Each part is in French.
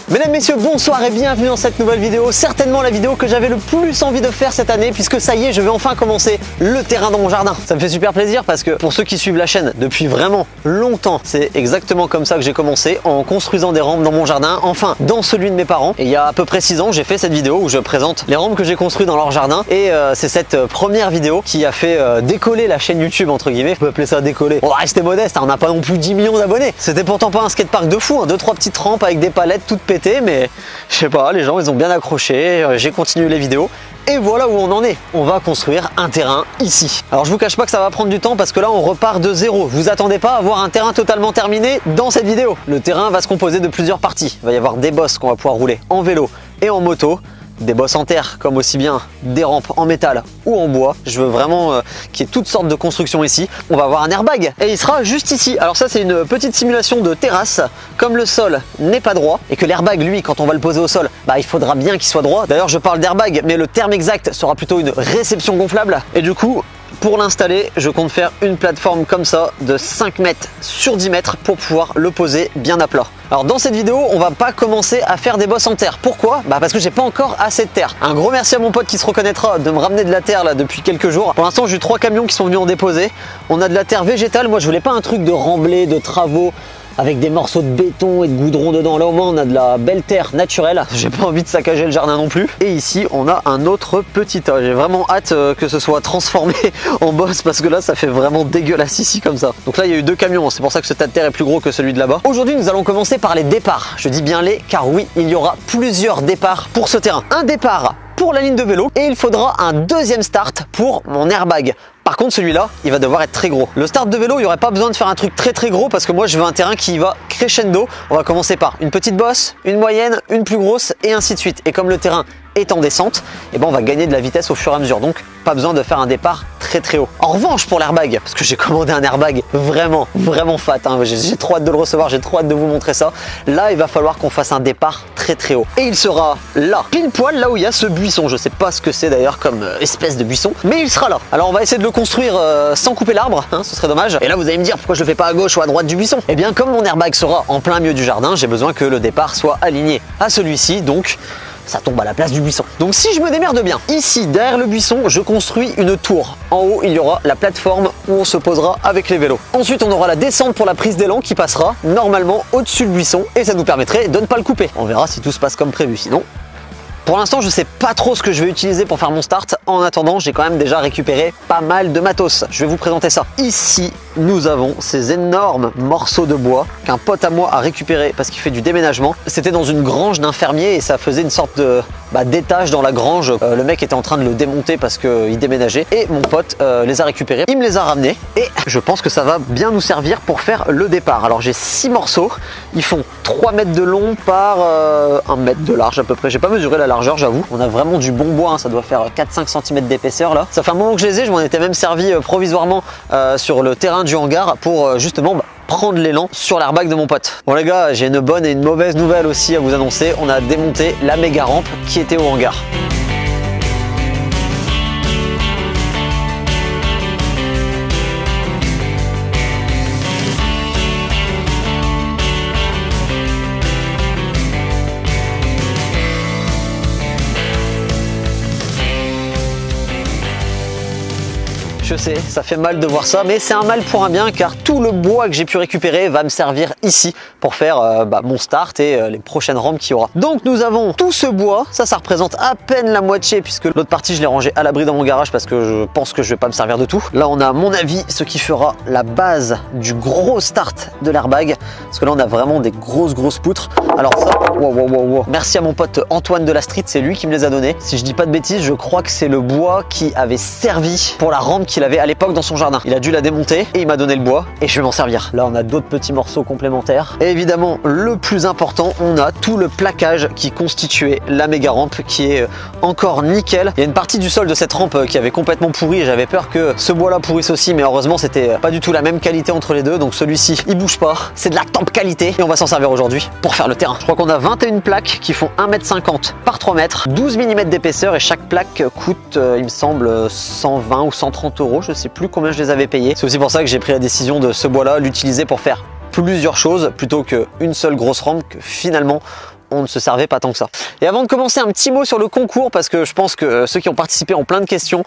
Mesdames, messieurs, bonsoir et bienvenue dans cette nouvelle vidéo. Certainement la vidéo que j'avais le plus envie de faire cette année, puisque ça y est, je vais enfin commencer le terrain dans mon jardin. Ça me fait super plaisir parce que pour ceux qui suivent la chaîne depuis vraiment longtemps, c'est exactement comme ça que j'ai commencé, en construisant des rampes dans mon jardin, enfin dans celui de mes parents. Et il y a à peu près 6 ans, j'ai fait cette vidéo où je présente les rampes que j'ai construites dans leur jardin. Et c'est cette première vidéo qui a fait décoller la chaîne YouTube, entre guillemets. On peut appeler ça décoller. On va rester modeste, hein, on n'a pas non plus 10 millions d'abonnés. C'était pourtant pas un skatepark de fou, hein, 2-3 petites rampes avec des palettes toutes pétées, mais je sais pas, les gens ils ont bien accroché, j'ai continué les vidéos. Et voilà où on en est. On va construire un terrain ici. Alors je vous cache pas que ça va prendre du temps parce que là on repart de zéro. Vous attendez pas à avoir un terrain totalement terminé dans cette vidéo. Le terrain va se composer de plusieurs parties. Il va y avoir des bosses qu'on va pouvoir rouler en vélo et en moto. Des bosses en terre comme aussi bien des rampes en métal ou en bois. Je veux vraiment qu'il y ait toutes sortes de constructions ici. On va avoir un airbag et il sera juste ici. Alors ça c'est une petite simulation de terrasse. Comme le sol n'est pas droit et que l'airbag lui quand on va le poser au sol, il faudra bien qu'il soit droit. D'ailleurs je parle d'airbag mais le terme exact sera plutôt une réception gonflable. Et du coup pour l'installer, je compte faire une plateforme comme ça de 5 mètres sur 10 mètres pour pouvoir le poser bien à plat. Alors dans cette vidéo, on va pas commencer à faire des bosses en terre. Pourquoi? Parce que j'ai pas encore assez de terre. Un gros merci à mon pote qui se reconnaîtra de me ramener de la terre là depuis quelques jours. Pour l'instant, j'ai eu 3 camions qui sont venus en déposer. On a de la terre végétale. Moi, je voulais pas un truc de remblai, de travaux avec des morceaux de béton et de goudron dedans. Là au moins on a de la belle terre naturelle. J'ai pas envie de saccager le jardin non plus. Et ici on a un autre petit tas. J'ai vraiment hâte que ce soit transformé en bosse parce que là ça fait vraiment dégueulasse ici comme ça. Donc là il y a eu 2 camions, c'est pour ça que ce tas de terre est plus gros que celui de là-bas. Aujourd'hui nous allons commencer par les départs. Je dis bien les car oui il y aura plusieurs départs pour ce terrain. Un départ pour la ligne de vélo et il faudra un deuxième start pour mon airbag. Par contre celui-là il va devoir être très gros. Le start de vélo il n'y aurait pas besoin de faire un truc très gros parce que moi je veux un terrain qui va crescendo. On va commencer par une petite bosse, une moyenne, une plus grosse et ainsi de suite. Et comme le terrain est en descente, on va gagner de la vitesse au fur et à mesure. Donc pas besoin de faire un départ très haut. En revanche pour l'airbag, parce que j'ai commandé un airbag vraiment fat, hein. J'ai trop hâte de le recevoir, j'ai trop hâte de vous montrer ça. Là il va falloir qu'on fasse un départ très haut. Et il sera là, pile poil là où il y a ce buisson. Je sais pas ce que c'est d'ailleurs comme espèce de buisson, mais il sera là. Alors on va essayer de le construire sans couper l'arbre, hein, ce serait dommage. Et là vous allez me dire pourquoi je le fais pas à gauche ou à droite du buisson. Et bien comme mon airbag sera en plein milieu du jardin, j'ai besoin que le départ soit aligné à celui-ci, donc ça tombe à la place du buisson. Donc si je me démerde bien, ici derrière le buisson, je construis une tour. En haut, il y aura la plateforme où on se posera avec les vélos. Ensuite, on aura la descente pour la prise d'élan qui passera normalement au-dessus du buisson et ça nous permettrait de ne pas le couper. On verra si tout se passe comme prévu, sinon. Pour l'instant, je sais pas trop ce que je vais utiliser pour faire mon start. En attendant, j'ai quand même déjà récupéré pas mal de matos. Je vais vous présenter ça. Ici, nous avons ces énormes morceaux de bois qu'un pote à moi a récupéré parce qu'il fait du déménagement. C'était dans une grange d'un fermier et ça faisait une sorte de d'étage dans la grange. Le mec était en train de le démonter parce qu'il déménageait et mon pote les a récupérés. Il me les a ramenés et je pense que ça va bien nous servir pour faire le départ. Alors j'ai 6 morceaux. Ils font 3 mètres de long par 1 mètre de large à peu près. J'ai pas mesuré la largeur, j'avoue. On a vraiment du bon bois, hein. Ça doit faire 4-5 cm d'épaisseur là. Ça fait un moment que je les ai, je m'en étais même servi provisoirement sur le terrain du hangar pour justement prendre l'élan sur l'airbag de mon pote. Bon les gars, j'ai une bonne et une mauvaise nouvelle aussi à vous annoncer. On a démonté la méga rampe qui était au hangar. Je sais, ça fait mal de voir ça, mais c'est un mal pour un bien car tout le bois que j'ai pu récupérer va me servir ici pour faire mon start et les prochaines rampes qu'il y aura. Donc nous avons tout ce bois, ça représente à peine la moitié puisque l'autre partie je l'ai rangé à l'abri dans mon garage parce que je pense que je vais pas me servir de tout. Là on a à mon avis ce qui fera la base du gros start de l'airbag parce que là on a vraiment des grosses poutres. Alors ça, wow. Merci à mon pote Antoine de la Street, c'est lui qui me les a donnés. Si je dis pas de bêtises, je crois que c'est le bois qui avait servi pour la rampe qu'il avait à l'époque dans son jardin. Il a dû la démonter et il m'a donné le bois et je vais m'en servir. Là on a d'autres petits morceaux complémentaires. Et évidemment le plus important, on a tout le plaquage qui constituait la méga rampe qui est encore nickel. Il y a une partie du sol de cette rampe qui avait complètement pourri et j'avais peur que ce bois là pourrisse aussi, mais heureusement c'était pas du tout la même qualité entre les deux. Donc celui-ci il bouge pas, c'est de la top qualité et on va s'en servir aujourd'hui pour faire le terrain. Je crois qu'on a 21 plaques qui font 1,50 m par 3 mètres, 12 mm d'épaisseur et chaque plaque coûte il me semble 120 ou 130 €. Je sais plus combien je les avais payés. C'est aussi pour ça que j'ai pris la décision de ce bois là l'utiliser pour faire plusieurs choses plutôt qu'une seule grosse rampe que finalement on ne se servait pas tant que ça. Et avant de commencer, un petit mot sur le concours, parce que je pense que ceux qui ont participé ont plein de questions.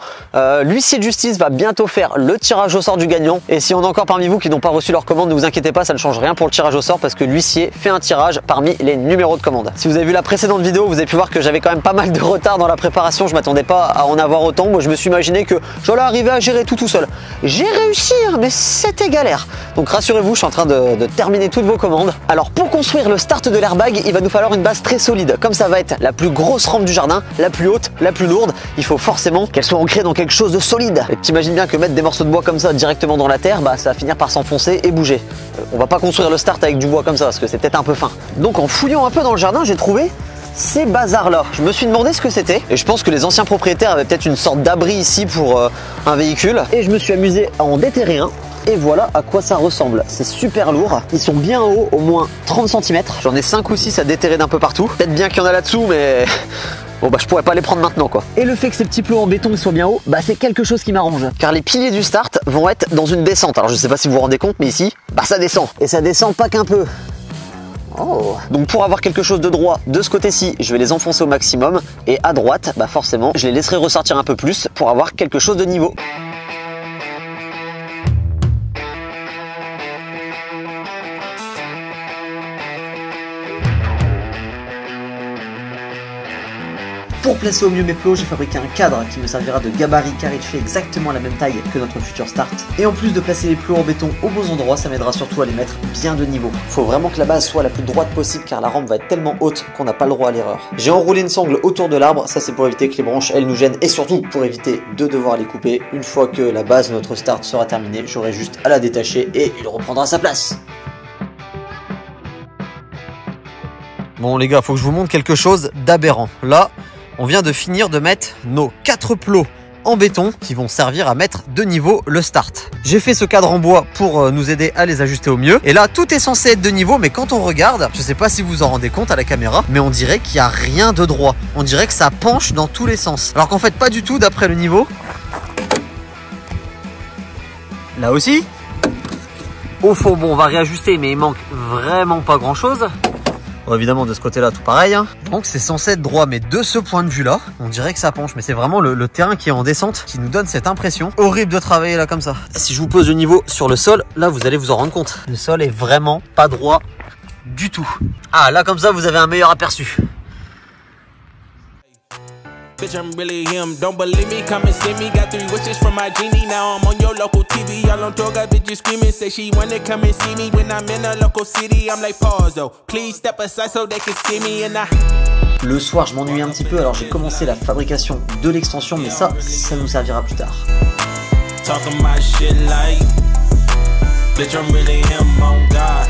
L'huissier de justice va bientôt faire le tirage au sort du gagnant. Et si on a encore parmi vous qui n'ont pas reçu leur commande, ne vous inquiétez pas, ça ne change rien pour le tirage au sort, parce que l'huissier fait un tirage parmi les numéros de commande. Si vous avez vu la précédente vidéo, vous avez pu voir que j'avais quand même pas mal de retard dans la préparation. Je m'attendais pas à en avoir autant. Moi, je me suis imaginé que j'allais arriver à gérer tout seul. J'ai réussi, mais c'était galère. Donc rassurez-vous, je suis en train de terminer toutes vos commandes. Alors pour construire le start de l'airbag, il va nous falloir une base très solide. Comme ça va être la plus grosse rampe du jardin, la plus haute, la plus lourde, il faut forcément qu'elle soit ancrée dans quelque chose de solide. Et t'imagines bien que mettre des morceaux de bois comme ça directement dans la terre, bah ça va finir par s'enfoncer et bouger. On va pas construire le start avec du bois comme ça, parce que c'est peut-être un peu fin. Donc en fouillant un peu dans le jardin, j'ai trouvé ces bazars là. Je me suis demandé ce que c'était et je pense que les anciens propriétaires avaient peut-être une sorte d'abri ici pour un véhicule. Et je me suis amusé à en déterrer un. Et voilà à quoi ça ressemble. C'est super lourd. Ils sont bien hauts, au moins 30 cm. J'en ai 5 ou 6 à déterrer d'un peu partout. Peut-être bien qu'il y en a là-dessous, mais bon bah je pourrais pas les prendre maintenant quoi. Et le fait que ces petits plots en béton soient bien hauts, bah c'est quelque chose qui m'arrange. Car les piliers du start vont être dans une descente. Alors je sais pas si vous vous rendez compte, mais ici, bah ça descend. Et ça descend pas qu'un peu. Oh. Donc pour avoir quelque chose de droit de ce côté-ci, je vais les enfoncer au maximum. Et à droite, bah forcément, je les laisserai ressortir un peu plus pour avoir quelque chose de niveau. Pour placer au mieux mes plots, j'ai fabriqué un cadre qui me servira de gabarit car il fait exactement la même taille que notre futur start. Et en plus de placer les plots en béton aux bons endroits, ça m'aidera surtout à les mettre bien de niveau. Faut vraiment que la base soit la plus droite possible car la rampe va être tellement haute qu'on n'a pas le droit à l'erreur. J'ai enroulé une sangle autour de l'arbre, ça c'est pour éviter que les branches elles nous gênent et surtout pour éviter de devoir les couper. Une fois que la base de notre start sera terminée, j'aurai juste à la détacher et il reprendra sa place. Bon les gars, faut que je vous montre quelque chose d'aberrant. Là, on vient de finir de mettre nos 4 plots en béton qui vont servir à mettre de niveau le start. J'ai fait ce cadre en bois pour nous aider à les ajuster au mieux. Et là, tout est censé être de niveau, mais quand on regarde, je sais pas si vous en rendez compte à la caméra, mais on dirait qu'il n'y a rien de droit. On dirait que ça penche dans tous les sens. Alors qu'en fait, pas du tout d'après le niveau. Là aussi. Au fond, bon, on va réajuster, mais il manque vraiment pas grand chose. Bon, évidemment de ce côté là tout pareil hein. Donc c'est censé être droit, mais de ce point de vue là on dirait que ça penche, mais c'est vraiment le terrain qui est en descente qui nous donne cette impression horrible de travailler là comme ça. Si je vous pose le niveau sur le sol, là vous allez vous en rendre compte, le sol est vraiment pas droit du tout. Ah là comme ça vous avez un meilleur aperçu. Bitch, I'm really him. Don't believe me, come and see me. Got 3 wishes from my genie. Now I'm on your local TV. All on tour, got bitches screaming. Say she wanna come and see me when I'm in a local city. I'm like, pause though. Please step aside so they can see me and I... Le soir, je m'ennuie un petit peu, alors j'ai commencé la fabrication de l'extension, mais ça nous servira plus tard. Talking my shit like, bitch, I'm really him, on God.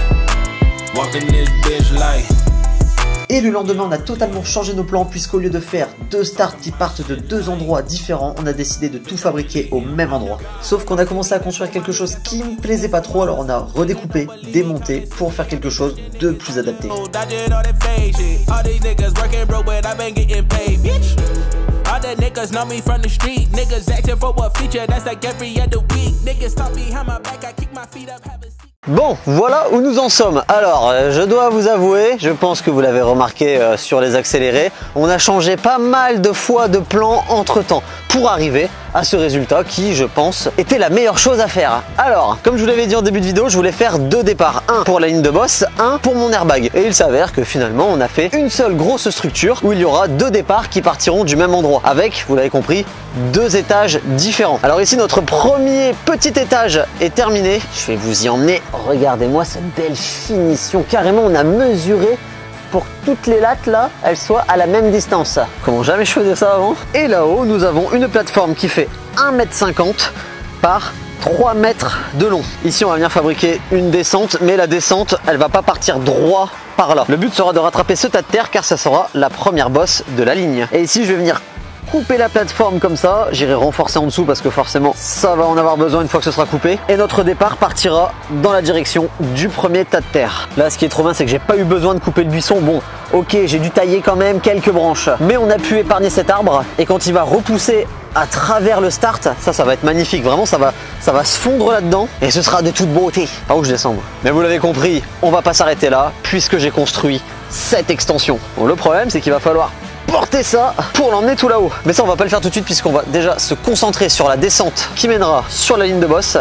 Walking this bitch like. Et le lendemain, on a totalement changé nos plans puisqu'au lieu de faire 2 starts qui partent de 2 endroits différents, on a décidé de tout fabriquer au même endroit. Sauf qu'on a commencé à construire quelque chose qui me plaisait pas trop, alors on a redécoupé, démonté pour faire quelque chose de plus adapté. Bon, voilà où nous en sommes. Alors, je dois vous avouer, je pense que vous l'avez remarqué sur les accélérés, on a changé pas mal de fois de plan entre temps pour arriver à ce résultat qui, je pense, était la meilleure chose à faire. Alors, comme je vous l'avais dit en début de vidéo, je voulais faire 2 départs, un pour la ligne de boss, un pour mon airbag. Et il s'avère que finalement, on a fait une seule grosse structure où il y aura 2 départs qui partiront du même endroit, avec, vous l'avez compris, 2 étages différents. Alors ici, notre premier petit étage est terminé. Je vais vous y emmener. Regardez-moi cette belle finition. Carrément, on a mesuré pour que toutes les lattes là, elles soient à la même distance. Comment jamais je faisais ça avant. Et là-haut, nous avons une plateforme qui fait 1,50 m par 3 mètres de long. Ici, on va venir fabriquer une descente, mais la descente, elle va pas partir droit par là. Le but sera de rattraper ce tas de terre car ça sera la première bosse de la ligne. Et ici, je vais venir couper la plateforme comme ça, j'irai renforcer en dessous parce que forcément ça va en avoir besoin une fois que ce sera coupé, et notre départ partira dans la direction du premier tas de terre. Là ce qui est trop bien c'est que j'ai pas eu besoin de couper le buisson. Bon ok, j'ai dû tailler quand même quelques branches, mais on a pu épargner cet arbre et quand il va repousser à travers le start. Ça va être magnifique. Vraiment, ça va se fondre là-dedans et ce sera de toute beauté. Par où je descends moi. Mais vous l'avez compris, on va pas s'arrêter là puisque j'ai construit cette extension. Bon, le problème, c'est qu'il va falloir porter ça pour l'emmener tout là-haut. Mais ça, on va pas le faire tout de suite puisqu'on va déjà se concentrer sur la descente qui mènera sur la ligne de boss.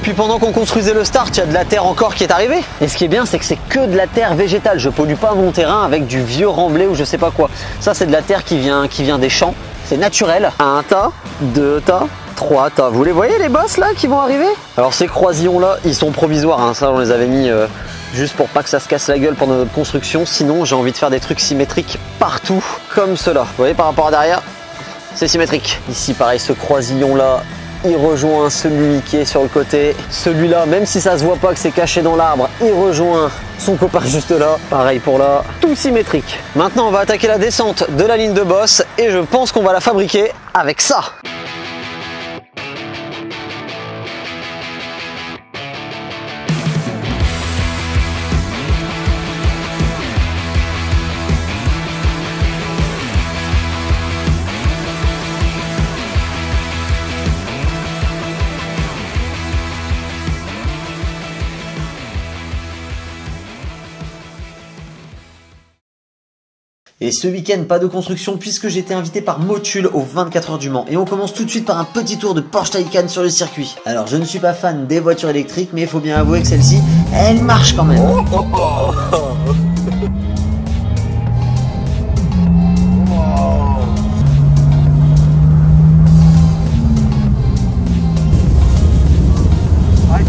Puis pendant qu'on construisait le start, il y a de la terre encore qui est arrivée. Et ce qui est bien, c'est que c'est que de la terre végétale. Je pollue pas mon terrain avec du vieux remblai ou je sais pas quoi. Ça, c'est de la terre qui vient des champs. C'est naturel. Un tas, 2 tas, 3 tas. Vous les voyez les boss là qui vont arriver? Alors ces croisillons là, ils sont provisoires. Hein. Ça, on les avait mis juste pour pas que ça se casse la gueule pendant notre construction. Sinon, j'ai envie de faire des trucs symétriques partout, comme cela. Vous voyez par rapport à derrière, c'est symétrique. Ici, pareil, ce croisillon-là, il rejoint celui qui est sur le côté. Celui-là, même si ça se voit pas que c'est caché dans l'arbre, il rejoint son copain juste là. Pareil pour là, tout symétrique. Maintenant, on va attaquer la descente de la ligne de boss et je pense qu'on va la fabriquer avec ça. Et ce week-end, pas de construction puisque j'ai été invité par Motul aux 24 heures du Mans. Et on commence tout de suite par un petit tour de Porsche Taycan sur le circuit. Alors je ne suis pas fan des voitures électriques, mais il faut bien avouer que celle-ci, elle marche quand même. I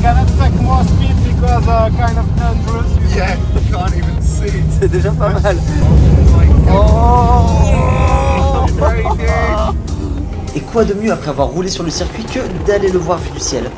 cannot take more speed because kind of dangerous. Yeah, you can't even see. C'est déjà pas mal. Et quoi de mieux après avoir roulé sur le circuit que d'aller le voir vu du ciel.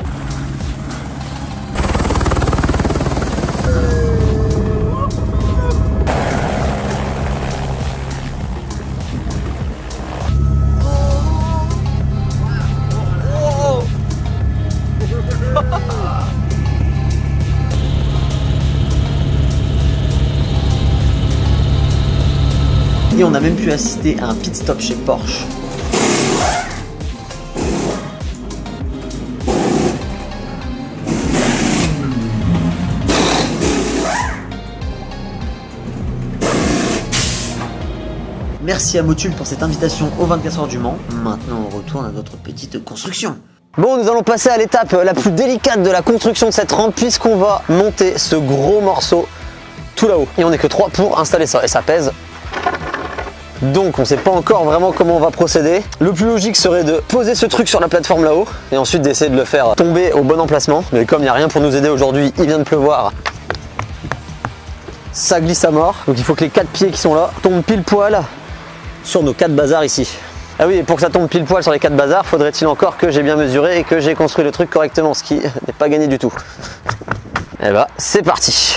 Et on a même pu assister à un pit stop chez Porsche. Merci à Motul pour cette invitation aux 24 heures du Mans. Maintenant, on retourne à notre petite construction. Bon, nous allons passer à l'étape la plus délicate de la construction de cette rampe puisqu'on va monter ce gros morceau tout là-haut. Et on n'est que 3 pour installer ça et ça pèse. Donc on ne sait pas encore vraiment comment on va procéder. Le plus logique serait de poser ce truc sur la plateforme là-haut et ensuite d'essayer de le faire tomber au bon emplacement. Mais comme il n'y a rien pour nous aider aujourd'hui, il vient de pleuvoir. Ça glisse à mort. Donc il faut que les 4 pieds qui sont là tombent pile poil sur nos 4 bazars ici. Ah oui, et pour que ça tombe pile poil sur les 4 bazars, faudrait-il encore que j'ai bien mesuré et que j'ai construit le truc correctement, ce qui n'est pas gagné du tout. Et bah, c'est parti.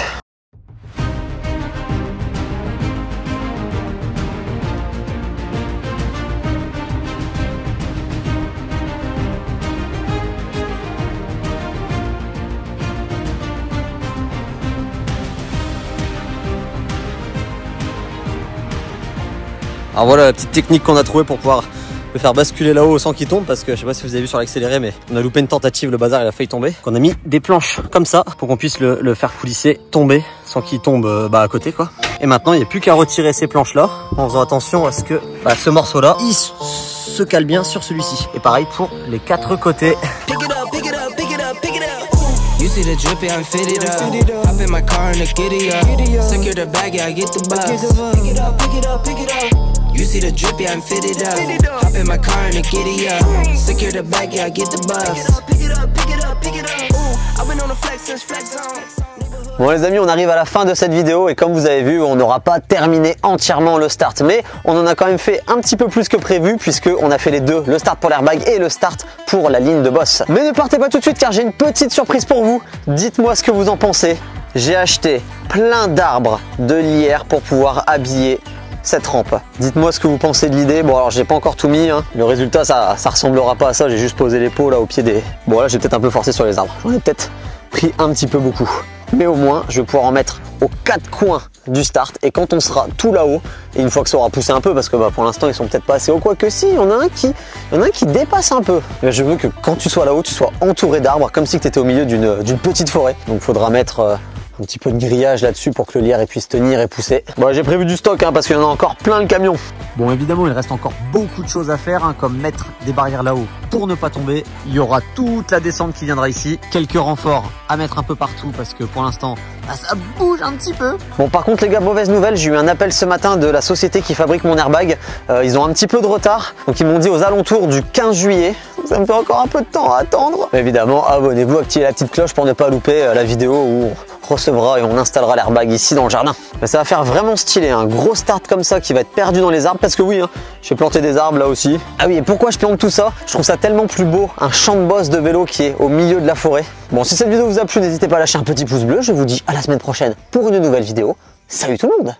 Alors voilà la petite technique qu'on a trouvée pour pouvoir le faire basculer là-haut sans qu'il tombe, parce que je sais pas si vous avez vu sur l'accéléré, mais on a loupé une tentative, le bazar il a failli tomber. On a mis des planches comme ça pour qu'on puisse le faire coulisser, tomber sans qu'il tombe à côté quoi. Et maintenant il n'y a plus qu'à retirer ces planches là en faisant attention à ce que ce morceau là il se cale bien sur celui-ci. Et pareil pour les 4 côtés. You see the drippy, I'm fitted up. Hop in my car and the giddy up. Secure the bag, yeah, I get the bus. Pick it up, pick it up, pick it up. You see the drippy, I'm fitted up. Hop in my car and the giddy up. Secure the bag, yeah, I get the bus. Pick it up, pick it up, pick it up. Ooh, I've been on the flex since flex zone. Bon les amis, on arrive à la fin de cette vidéo et comme vous avez vu, on n'aura pas terminé entièrement le start. Mais on en a quand même fait un petit peu plus que prévu puisqu'on a fait les deux, le start pour l'airbag et le start pour la ligne de boss. Mais ne partez pas tout de suite car j'ai une petite surprise pour vous. Dites-moi ce que vous en pensez. J'ai acheté plein d'arbres de lierre pour pouvoir habiller cette rampe. Dites-moi ce que vous pensez de l'idée. Bon alors j'ai pas encore tout mis, hein. Le résultat ça ressemblera pas à ça. J'ai juste posé les pots là au pied des... Bon là j'ai peut-être un peu forcé sur les arbres. J'en ai peut-être pris un petit peu beaucoup. Mais au moins, je vais pouvoir en mettre aux 4 coins du start. Et quand on sera tout là-haut, et une fois que ça aura poussé un peu, parce que pour l'instant ils sont peut-être pas assez hauts, quoique si, il y en a un qui dépasse un peu. Mais je veux que quand tu sois là-haut, tu sois entouré d'arbres, comme si tu étais au milieu d'une petite forêt. Donc il faudra mettre un petit peu de grillage là-dessus pour que le lierre puisse tenir et pousser. Bon, j'ai prévu du stock parce qu'il y en a encore plein le camion. Bon, évidemment, il reste encore beaucoup de choses à faire, comme mettre des barrières là-haut pour ne pas tomber. Il y aura toute la descente qui viendra ici. Quelques renforts à mettre un peu partout parce que pour l'instant, ça bouge un petit peu. Bon, par contre, les gars, mauvaise nouvelle, j'ai eu un appel ce matin de la société qui fabrique mon airbag. Ils ont un petit peu de retard. Donc, ils m'ont dit aux alentours du 15 juillet. Ça me fait encore un peu de temps à attendre. Mais évidemment, abonnez-vous, activez la petite cloche pour ne pas louper la vidéo où on recevra et on installera l'airbag ici dans le jardin. Mais ça va faire vraiment stylé, un gros start comme ça qui va être perdu dans les arbres parce que oui, j'ai planté des arbres là aussi. Ah oui, et pourquoi je plante tout ça? Je trouve ça tellement plus beau, un champ de bosse de vélo qui est au milieu de la forêt. Bon, si cette vidéo vous a plu, n'hésitez pas à lâcher un petit pouce bleu. Je vous dis à la semaine prochaine pour une nouvelle vidéo. Salut tout le monde!